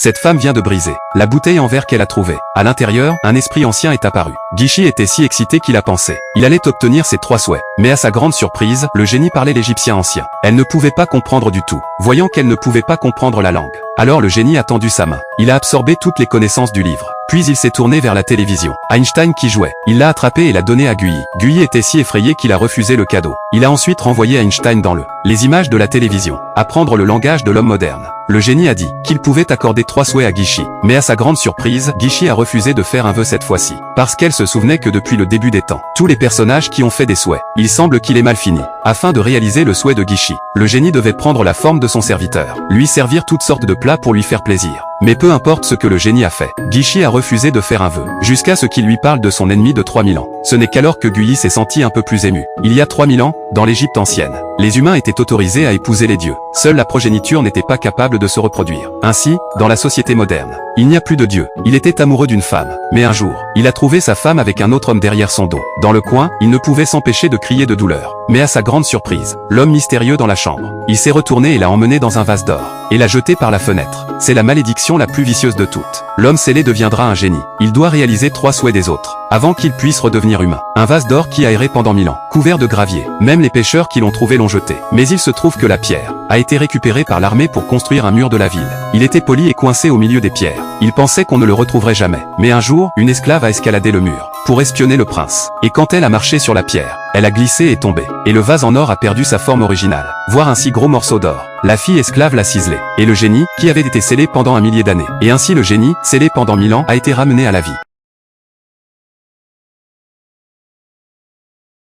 Cette femme vient de briser la bouteille en verre qu'elle a trouvée. À l'intérieur, un esprit ancien est apparu. Gishi était si excité qu'il a pensé. Il allait obtenir ses 3 souhaits. Mais à sa grande surprise, le génie parlait l'égyptien ancien. Elle ne pouvait pas comprendre du tout, voyant qu'elle ne pouvait pas comprendre la langue. Alors le génie a tendu sa main. Il a absorbé toutes les connaissances du livre. Puis il s'est tourné vers la télévision. Einstein qui jouait. Il l'a attrapé et l'a donné à Guyi. Guyi était si effrayé qu'il a refusé le cadeau. Il a ensuite renvoyé Einstein dans les images de la télévision. Apprendre le langage de l'homme moderne. Le génie a dit qu'il pouvait accorder 3 souhaits à Gishi. Mais à sa grande surprise, Gishi a refusé de faire un vœu cette fois-ci. Parce qu'elle se souvenait que depuis le début des temps, tous les personnages qui ont fait des souhaits, il semble qu'il est mal fini. Afin de réaliser le souhait de Gishi, le génie devait prendre la forme de son serviteur, lui servir toutes sortes de plats pour lui faire plaisir. Mais peu importe ce que le génie a fait, Gishi a refusé de faire un vœu, jusqu'à ce qu'il lui parle de son ennemi de 3000 ans. Ce n'est qu'alors que Guyi s'est senti un peu plus ému. Il y a 3000 ans, dans l'Égypte ancienne, les humains étaient autorisés à épouser les dieux. Seule la progéniture n'était pas capable de se reproduire. Ainsi, dans la société moderne, il n'y a plus de dieu. Il était amoureux d'une femme. Mais un jour, il a trouvé sa femme avec un autre homme derrière son dos. Dans le coin, il ne pouvait s'empêcher de crier de douleur. Mais à sa grande surprise, l'homme mystérieux dans la chambre, il s'est retourné et l'a emmené dans un vase d'or, et l'a jeté par la fenêtre. C'est la malédiction la plus vicieuse de toutes. L'homme scellé deviendra un génie. Il doit réaliser 3 souhaits des autres, avant qu'il puisse redevenir humain. Un vase d'or qui a erré pendant 1000 ans, couvert de gravier. Même les pêcheurs qui l'ont trouvé l'ont jeté. Mais il se trouve que la pierre a été récupérée par l'armée pour construire un mur de la ville. Il était poli et coincé au milieu des pierres. Il pensait qu'on ne le retrouverait jamais. Mais un jour, une esclave a escaladé le mur pour espionner le prince. Et quand elle a marché sur la pierre, elle a glissé et tombé. Et le vase en or a perdu sa forme originale, voire un si gros morceau d'or. La fille esclave l'a ciselé. Et le génie, qui avait été scellé pendant 1 millier d'années. Et ainsi le génie, scellé pendant 1000 ans, a été ramené à la vie.